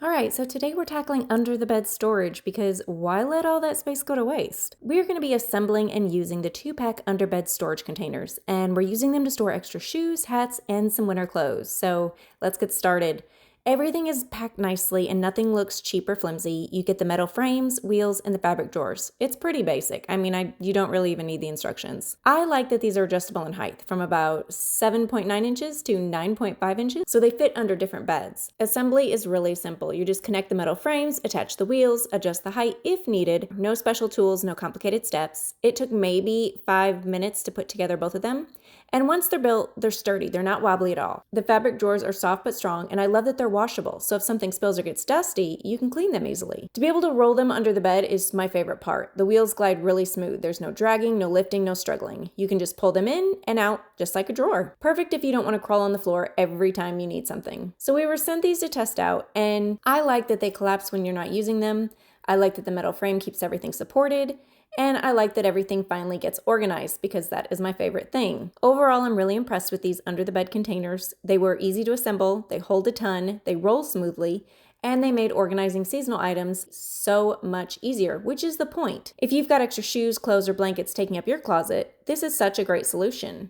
Alright, so today we're tackling under the bed storage because why let all that space go to waste? We're going to be assembling and using the 2-pack underbed storage containers, and we're using them to store extra shoes, hats, and some winter clothes. So let's get started. Everything is packed nicely and nothing looks cheap or flimsy. You get the metal frames, wheels, and the fabric drawers. It's pretty basic. You don't really even need the instructions. I like that these are adjustable in height from about 7.9 inches to 9.5 inches, so they fit under different beds. Assembly is really simple. You just connect the metal frames, attach the wheels, adjust the height if needed. No special tools, no complicated steps. It took maybe 5 minutes to put together both of them. And once they're built, they're sturdy. They're not wobbly at all. The fabric drawers are soft but strong, and I love that they're washable. So if something spills or gets dusty, you can clean them easily. To be able to roll them under the bed is my favorite part. The wheels glide really smooth. There's no dragging, no lifting, no struggling. You can just pull them in and out just like a drawer. Perfect if you don't want to crawl on the floor every time you need something. So we were sent these to test out, and I like that they collapse when you're not using them. I like that the metal frame keeps everything supported. And I like that everything finally gets organized because that is my favorite thing. Overall, I'm really impressed with these under the bed containers. They were easy to assemble, they hold a ton, they roll smoothly, and they made organizing seasonal items so much easier, which is the point. If you've got extra shoes, clothes, or blankets taking up your closet, this is such a great solution.